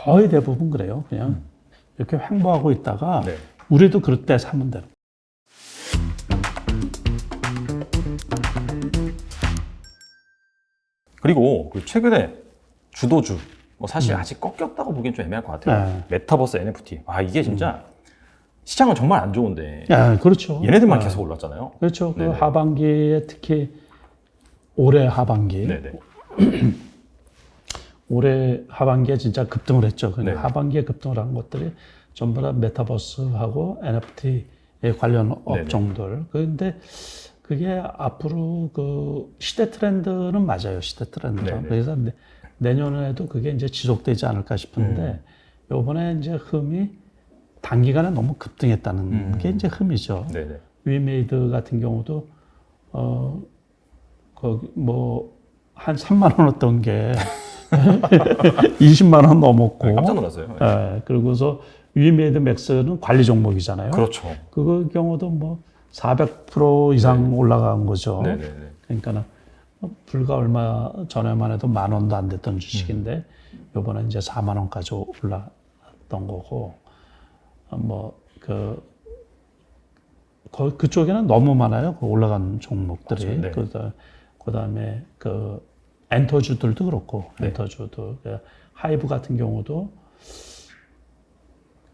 거의 대부분 그래요. 그냥 이렇게 횡보하고 있다가 네. 우리도 그럴 때 사면 되는. 그리고 그 최근에 주도주 뭐 사실 아직 꺾였다고 보기엔 좀 애매할 것 같아요. 네. 메타버스 NFT. 아 이게 진짜 시장은 정말 안 좋은데 그렇죠. 얘네들만 계속 올랐잖아요. 그렇죠. 그 네네. 하반기에 특히 올해 하반기, 네네. 올해 하반기에 진짜 급등을 했죠. 네네. 하반기에 급등을 한 것들이 전부 다 메타버스하고 NFT에 관련 네네. 업종들. 그런데 그게 앞으로 그 시대 트렌드는 맞아요. 시대 트렌드. 네네. 그래서 내년에도 그게 이제 지속되지 않을까 싶은데 요번에 이제 흠이 단기간에 너무 급등했다는 게 이제 흠이죠. 네네. 위메이드 같은 경우도 거기 뭐 한 3만 원 했던 게 20만 원 넘었고. 깜짝 놀랐어요. 예, 그리고서 위메이드 맥스는 관리 종목이잖아요. 그렇죠. 그 경우도 뭐 400% 이상 올라간 거죠. 네네네. 그러니까 불과 얼마 전에만 해도 10,000원도 안 됐던 주식인데 요번에 이제 4만 원까지 올랐던 거고 그쪽에는 너무 많아요. 그 올라간 종목들이. 맞아요. 네. 그다음에 그 엔터주들도 그렇고 네. 엔터주도 하이브 같은 경우도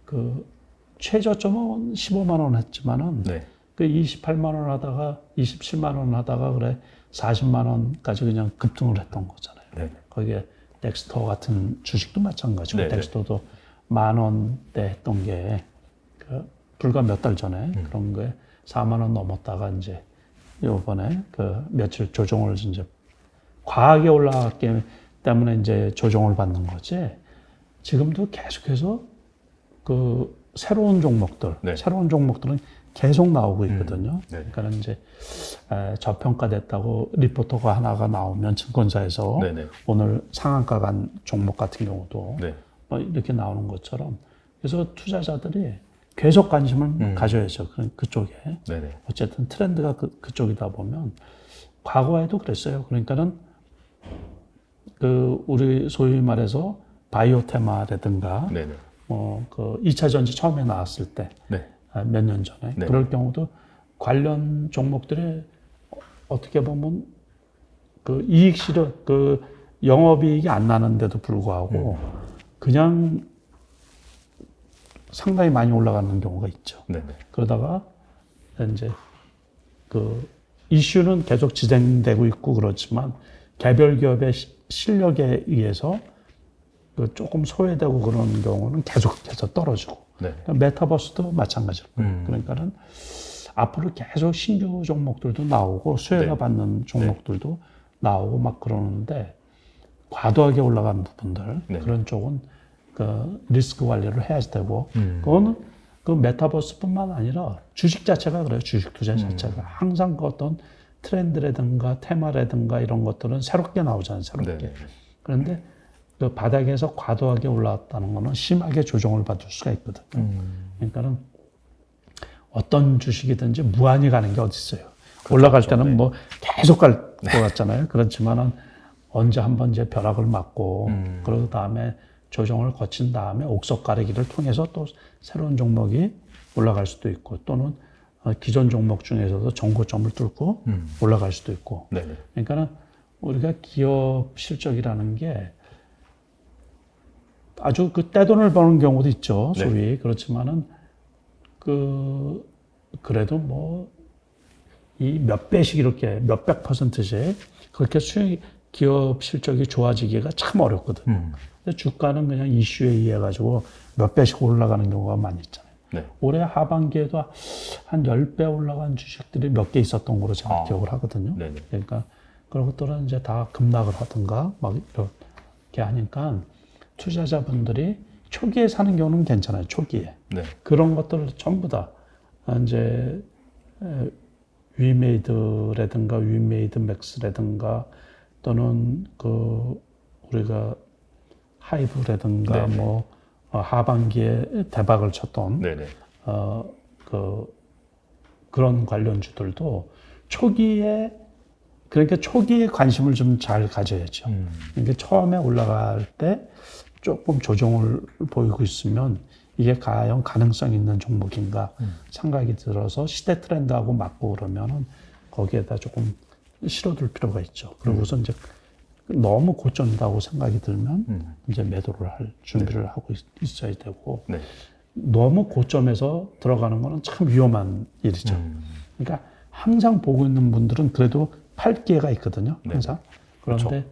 그 최저점은 15만 원 했지만은 네. 그 28만 원 하다가 27만 원 하다가 그래 40만 원까지 그냥 급등을 했던 거잖아요. 네. 거기에 덱스터 같은 주식도 마찬가지고 네. 덱스터도 10,000원대 했던 게 불과 몇 달 전에 그런 거에 4만 원 넘었다가 이제 요번에 그 며칠 조정을 이제 과하게 올라갔기 때문에 이제 조정을 받는 거지. 지금도 계속해서 그 새로운 종목들, 네. 새로운 종목들은 계속 나오고 있거든요. 네. 그러니까 이제 저평가됐다고 리포터가 하나가 나오면 증권사에서 네네. 오늘 상한가 간 종목 같은 경우도 네. 뭐 이렇게 나오는 것처럼 그래서 투자자들이 계속 관심을 가져야죠. 그쪽에. 네네. 어쨌든 트렌드가 그쪽이다 보면 과거에도 그랬어요. 그러니까는 그 우리 소위 말해서 바이오 테마라든가 네네. 그 2차 전지 처음에 나왔을 때 네. 몇 년 전에 네. 그럴 경우도 관련 종목들이 어떻게 보면 그 이익 실현 그 영업이익이 안 나는데도 불구하고 그냥 상당히 많이 올라가는 경우가 있죠. 네네. 그러다가 이제 그 이슈는 계속 진행되고 있고 그렇지만 개별 기업의 실력에 의해서 그 조금 소외되고 그런 경우는 계속해서 떨어지고 네. 메타버스도 마찬가지로 그러니까는 앞으로 계속 신규 종목들도 나오고 수혜가 네. 받는 종목들도 나오고 막 그러는데 과도하게 올라간 부분들 네. 그런 쪽은 그 리스크 관리를 해야 되고 그거는 그 메타버스뿐만 아니라 주식 자체가 그래요. 주식 투자 자체가 항상 그 어떤 트렌드라든가 테마라든가 이런 것들은 새롭게 나오잖아요. 새롭게. 네. 그런데 그 바닥에서 과도하게 올라왔다는 거는 심하게 조정을 받을 수가 있거든요. 그러니까는 어떤 주식이든지 무한히 가는 게 어디 있어요. 그렇죠. 올라갈 때는 네. 뭐 계속 갈 것 같잖아요. 그렇지만은 언제 한번 이제 벼락을 맞고 그러고 다음에 조정을 거친 다음에 옥석 가리기를 통해서 또 새로운 종목이 올라갈 수도 있고 또는 기존 종목 중에서도 정고점을 뚫고 올라갈 수도 있고. 네네. 그러니까는 우리가 기업 실적이라는 게 아주 그 떼돈을 버는 경우도 있죠. 네. 소위. 그렇지만은 그래도 뭐 이 몇 배씩 이렇게 몇백 %씩 그렇게 기업 실적이 좋아지기가 참 어렵거든요. 근데 주가는 그냥 이슈에 의해 가지고 몇 배씩 올라가는 경우가 많이 있잖아요. 네. 올해 하반기에도 한 10배 올라간 주식들이 몇 개 있었던 걸로 제가 기억을 하거든요. 네네. 그러니까 그런 것들은 이제 다 급락을 하든가 막 이렇게 하니까 투자자분들이 초기에 사는 경우는 괜찮아요. 초기에. 네. 그런 것들을 전부 다 이제 위메이드라든가 위메이드 맥스라든가 또는 그 우리가 하이브라든가 네네. 뭐 하반기에 대박을 쳤던 네네. 그런 관련주들도 초기에 그러니까 초기에 관심을 좀 잘 가져야죠. 그러니까 처음에 올라갈 때 조금 조정을 보이고 있으면 이게 과연 가능성 있는 종목인가 생각이 들어서 시대 트렌드하고 맞고 그러면은 거기에다 조금 실어둘 필요가 있죠. 그러고서 이제 너무 고점이라고 생각이 들면 이제 매도를 할 준비를 하고 있어야 되고 네. 너무 고점에서 들어가는 거는 참 위험한 일이죠. 그러니까 항상 보고 있는 분들은 그래도 팔 기회가 있거든요. 항상. 그런데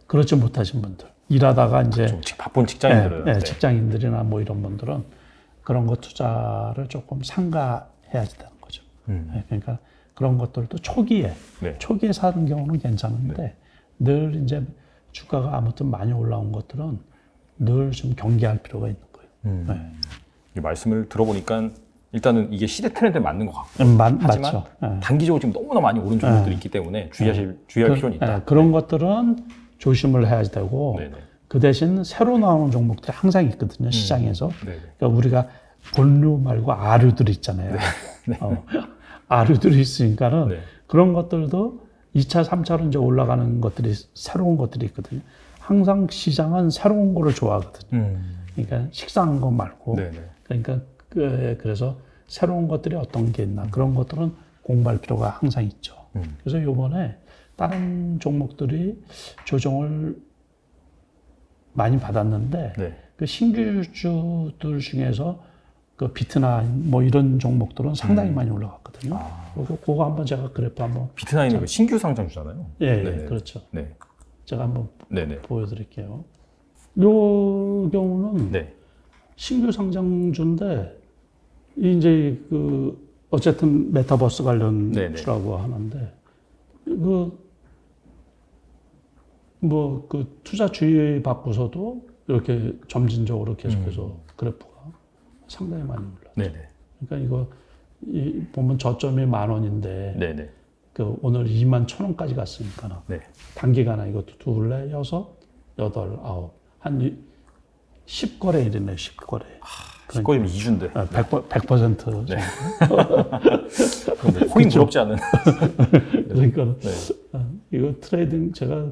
그렇지 못하신 분들 일하다가 이제 좀 바쁜 직장인들은 네, 직장인들이나 뭐 이런 분들은 그런 거 투자를 조금 삼가해야 되는 거죠. 네, 그러니까 그런 것들도 초기에 사는 경우는 괜찮은데 늘 이제 주가가 아무튼 많이 올라온 것들은 늘 좀 경계할 필요가 있는 거예요. 네. 이 말씀을 들어보니까 일단은 이게 시대 트렌드에 맞는 것 같고 하지만 맞죠. 단기적으로 지금 너무나 많이 오른 종목들이 있기 때문에 주의할 필요는 있다. 그런 것들은 조심을 해야 되고 그 대신 새로 나오는 종목들이 항상 있거든요. 시장에서. 그러니까 우리가 본류 말고 아류들 있잖아요. 아류들이 있으니까는 그런 것들도 2차, 3차로 이제 올라가는 것들이 새로운 것들이 있거든요. 항상 시장은 새로운 거를 좋아하거든요. 그러니까 식상한 거 말고. 그러니까 그래서 새로운 것들이 어떤 게 있나 그런 것들은 공부할 필요가 항상 있죠. 그래서 이번에 다른 종목들이 조정을 많이 받았는데 그 신규주들 중에서 그 비트나인 뭐 이런 종목들은 상당히 많이 올라갔거든요. 그거 한번 제가 그래프 한번 비트나인은 신규 상장주잖아요. 예, 그렇죠. 제가 한번 보여드릴게요. 요 경우는 신규 상장주인데 이제 그 어쨌든 메타버스 관련 주라고 하는데 그 투자 주의 받고서도 이렇게 점진적으로 계속해서 그래프가 상당히 많이 올랐죠. 그러니까 이거 보면 저점이 10,000원인데 그 오늘 21,000원까지 갔으니까 단기간에 이것도 둘레, 여섯, 여덟, 아홉 한 10거래일이네요. 10거래. 10거래면 2주인데. 100% 정도. 코인 부럽지 않은. 그러니까 이거 트레이딩 제가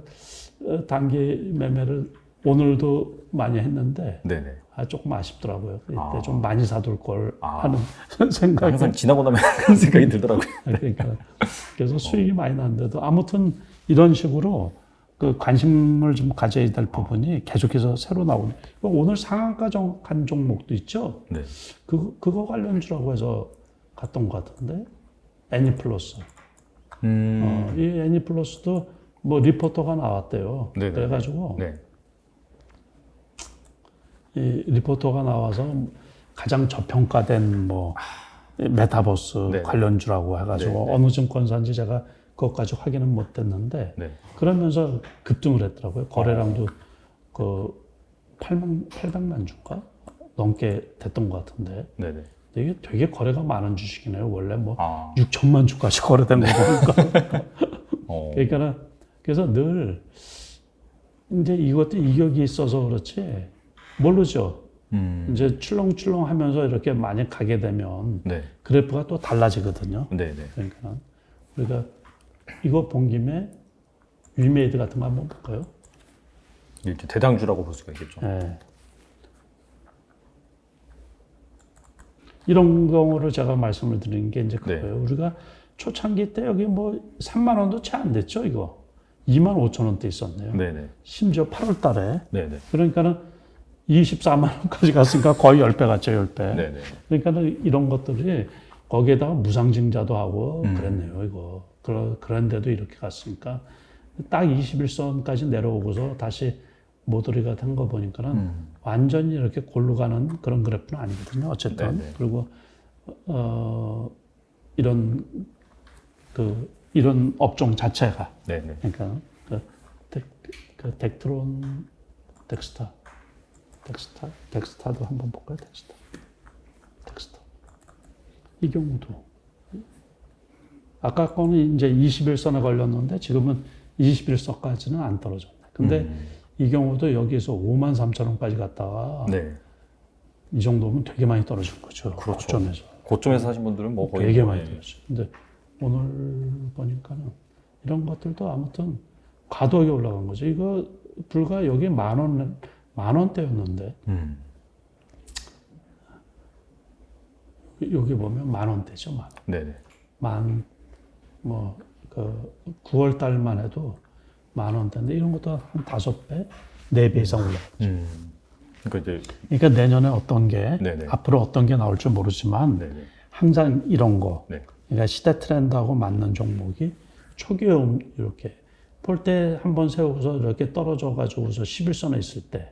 단기 매매를 오늘도 많이 했는데 조금 아쉽더라고요. 이때 좀 많이 사둘 걸 하는 생각이. 항상 지나고 나면 그런 생각이 들더라고요. 그러니까 그래서 수익이 많이 났는데도 아무튼 이런 식으로 그 관심을 좀 가져야 될 부분이 계속해서 새로 나오는. 오늘 상한가 간 종목도 있죠. 그거 관련주라고 해서 갔던 것 같은데 애니플러스. 이 애니플러스도 뭐 리포터가 나왔대요. 그래가지고 이 리포터가 나와서 가장 저평가된 뭐 메타버스 관련주라고 해가지고 어느 증권사인지 제가 그것까지 확인은 못했는데 그러면서 급등을 했더라고요. 거래량도 그 800만 주가 넘게 됐던 것 같은데 이게 되게 거래가 많은 주식이네요. 원래 뭐 6천만 주까지 거래된 거 보니까. 그러니까 그래서 늘 이제 이것도 이격이 있어서 그렇지 모르죠. 이제 출렁출렁 하면서 이렇게 많이 가게 되면 그래프가 또 달라지거든요. 그러니까 우리가 이거 본 김에 위메이드 같은 거 한번 볼까요? 이렇게 대장주라고 볼 수가 있겠죠. 이런 경우를 제가 말씀을 드리는 게 이제 그거예요. 우리가 초창기 때 여기 뭐 3만 원도 채 안 됐죠, 이거. 25,000원대 있었네요. 심지어 8월 달에. 그러니까는 24만 원까지 갔으니까 거의 10배 갔죠, 10배. 그러니까는 이런 것들이 거기에다가 무상증자도 하고 그랬네요, 이거. 그런데도 이렇게 갔으니까 딱 21선까지 내려오고서 다시 모더리가 된 거 보니까는 완전히 이렇게 골로 가는 그런 그래프는 아니거든요. 어쨌든. 그리고 이런 업종 자체가 그러니까 그 덱트론 덱스타도 한번 볼까요? 덱스타 이 경우도 아까 거는 이제 21선에 걸렸는데 지금은 21선까지는 안 떨어졌네. 근데 이 경우도 여기에서 53,000원까지 갔다가 이 정도면 되게 많이 떨어진 거죠. 고점에서 하신 분들은 뭐 거의 되게 많이 떨어졌죠. 근데 오늘 보니까는 이런 것들도 아무튼 과도하게 올라간 거죠. 이거 불과 여기 10,000원 10,000원대였는데 여기 보면 10,000원대죠. 네네. 그 9월 달만 해도 10,000원대인데 이런 것도 한 5배, 4배 이상 올라갔죠. 그러니까 내년에 어떤 게 네네. 앞으로 어떤 게 나올지 모르지만 네네. 항상 이런 거 네. 그러니까 시대 트렌드하고 맞는 종목이 초기에 이렇게 볼 때 한번 세우고서 이렇게 떨어져 가지고서 11선에 있을 때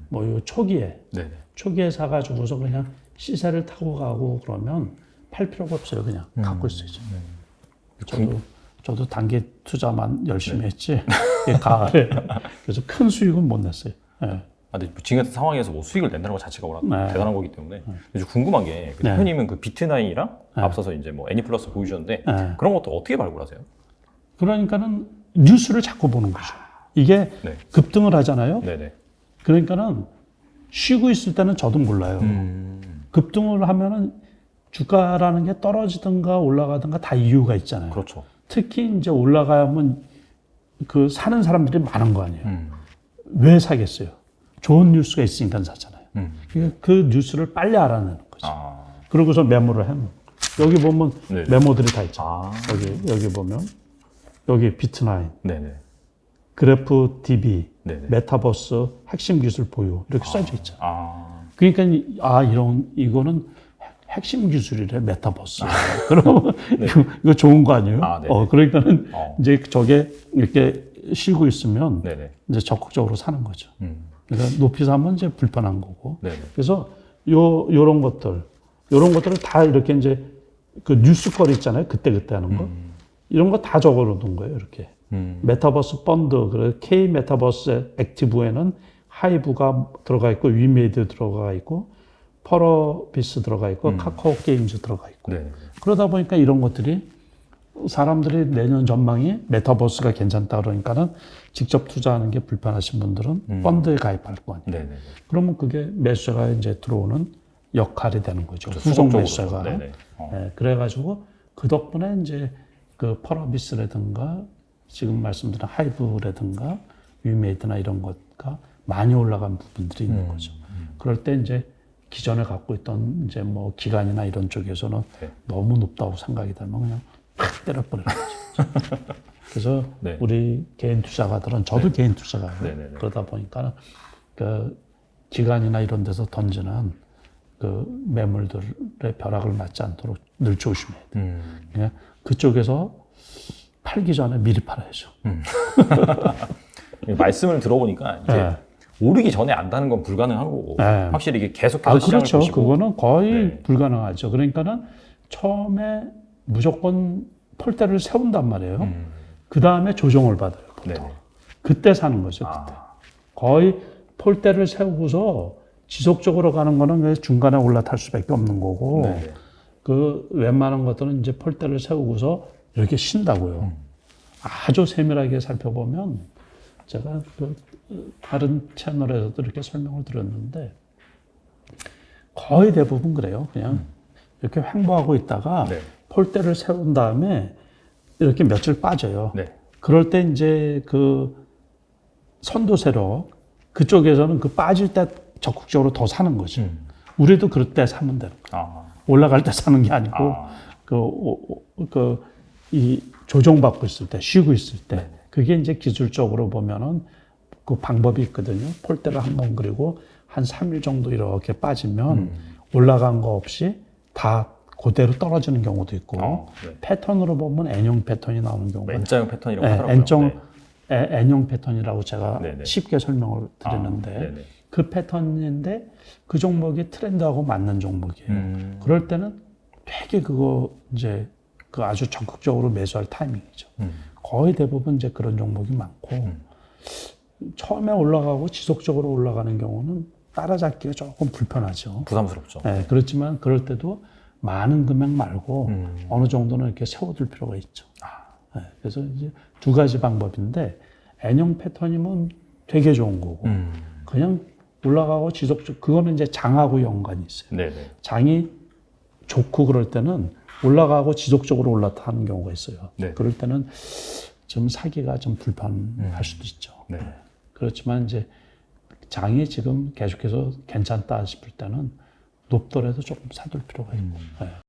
뭐 요 초기에 네네. 초기에 사가지고서 그냥 시세를 타고 가고 그러면 팔 필요가 없어요. 그냥 갖고 있어야죠. 저도 단기 투자만 열심히 했지 가을에 그래서 큰 수익은 못 냈어요. 네. 근데 지금 같은 상황에서 뭐 수익을 낸다는 것 자체가 워낙 네. 대단한 거기 때문에 요즘 궁금한 게 네. 대표님은 그 비트나인이랑 앞서서 이제 뭐 애니플러스 보여주셨는데 네. 그런 것도 어떻게 발굴하세요? 그러니까는 뉴스를 자꾸 보는 거죠. 이게 네. 급등을 하잖아요. 네네. 그러니까는 쉬고 있을 때는 저도 몰라요. 급등을 하면은 주가라는 게 떨어지든가 올라가든가 다 이유가 있잖아요. 그렇죠. 특히 이제 올라가면 그 사는 사람들이 많은 거 아니에요. 왜 사겠어요? 좋은 뉴스가 있으니까 사잖아요. 그러니까 그 뉴스를 빨리 알아내는 거죠. 그러고서 메모를 해놓은 거예요. 여기 보면 네네. 메모들이 다 있잖아요. 여기 보면 여기 비트나인, 네네. 그래프 DB, 네네. 메타버스 핵심 기술 보유 이렇게 써져 있잖아요. 그러니까 이거는 핵심 기술이래 메타버스. 그러면 네. 이거 좋은 거 아니에요? 네네. 그러니까는 이제 저게 이렇게 쉬고 있으면 네네. 이제 적극적으로 사는 거죠. 그러니까 높이 사면 이제 불편한 거고. 네네. 그래서 요런 것들을 다 이렇게 이제 그 뉴스거리 있잖아요. 그때 하는 거. 이런 거 다 적어 놓은 거예요. 이렇게. 메타버스 펀드, 그래서 K 메타버스 액티브에는 하이브가 들어가 있고, 위메이드 들어가 있고, 펄어비스 들어가 있고, 카카오 게임즈 들어가 있고. 네. 그러다 보니까 이런 것들이 사람들이 내년 전망이 메타버스가 괜찮다 그러니까는 직접 투자하는 게 불편하신 분들은 펀드에 가입할 거 아니에요. 네네. 그러면 그게 매수가 이제 들어오는 역할이 되는 거죠. 그렇죠. 후속 수동적으로. 매수가. 네네. 네, 그래가지고 그 덕분에 이제 그 펄어비스라든가 지금 말씀드린 하이브라든가 위메이드나 이런 것가 많이 올라간 부분들이 있는 거죠. 그럴 때 이제 기존에 갖고 있던 이제 뭐 기관이나 이런 쪽에서는 네. 너무 높다고 생각이 되면 그냥 팍 때려버리는 거죠. 그래서 네. 우리 개인 투자가들은 저도 개인 투자가예요. 네네네. 그러다 보니까 그 기관이나 이런 데서 던지는 그 매물들의 벼락을 맞지 않도록 늘 조심해야 돼요. 그냥 그쪽에서 팔기 전에 미리 팔아야죠. 말씀을 들어보니까 이제 네. 오르기 전에 안다는 건 불가능한 거고 네. 확실히 이게 계속해서 시장을 그렇죠. 보시고 그거는 거의 네. 불가능하죠. 그러니까는 처음에 무조건 폴대를 세운단 말이에요. 그 다음에 조정을 받아요. 보통. 네네. 그때 사는 거죠. 그때. 거의 폴대를 세우고서 지속적으로 가는 거는 왜 중간에 올라탈 수밖에 없는 거고 네네. 그 웬만한 것들은 이제 폴대를 세우고서 이렇게 쉰다고요. 아주 세밀하게 살펴보면 제가 그 다른 채널에서도 이렇게 설명을 드렸는데 거의 대부분 그래요. 그냥 이렇게 횡보하고 있다가 네. 폴대를 세운 다음에 이렇게 며칠 빠져요. 네. 그럴 때 이제 그 선도세로 그쪽에서는 그 빠질 때 적극적으로 더 사는 거죠. 우리도 그럴 때 사면 되는 거예요. 올라갈 때 사는 게 아니고 이 조정받고 있을 때, 쉬고 있을 때, 네. 그게 이제 기술적으로 보면은 그 방법이 있거든요. 폴대를 한번 그리고 한 3일 정도 이렇게 빠지면 올라간 거 없이 다 그대로 떨어지는 경우도 있고 네. 패턴으로 보면 N형 패턴이 나오는 경우가 N자형 패턴이라고 네, 하더라고요. N형 패턴이라고 제가 네네. 쉽게 설명을 드리는데 네네. 그 패턴인데 그 종목이 트렌드하고 맞는 종목이에요. 그럴 때는 되게 그거 이제 그 아주 적극적으로 매수할 타이밍이죠. 거의 대부분 이제 그런 종목이 많고 처음에 올라가고 지속적으로 올라가는 경우는 따라잡기가 조금 불편하죠. 부담스럽죠. 네, 그렇지만 그럴 때도 많은 금액 말고 어느 정도는 이렇게 세워둘 필요가 있죠. 네, 그래서 이제 두 가지 방법인데 N형 패턴이면 되게 좋은 거고 그냥 올라가고 지속적 그거는 이제 장하고 연관이 있어요. 네네. 장이 좋고 그럴 때는 올라가고 지속적으로 올라타는 경우가 있어요. 네. 그럴 때는 좀 사기가 좀 불편할 수도 있죠. 네. 그렇지만 이제 장이 지금 계속해서 괜찮다 싶을 때는 높더라도 조금 사둘 필요가 있고. 예.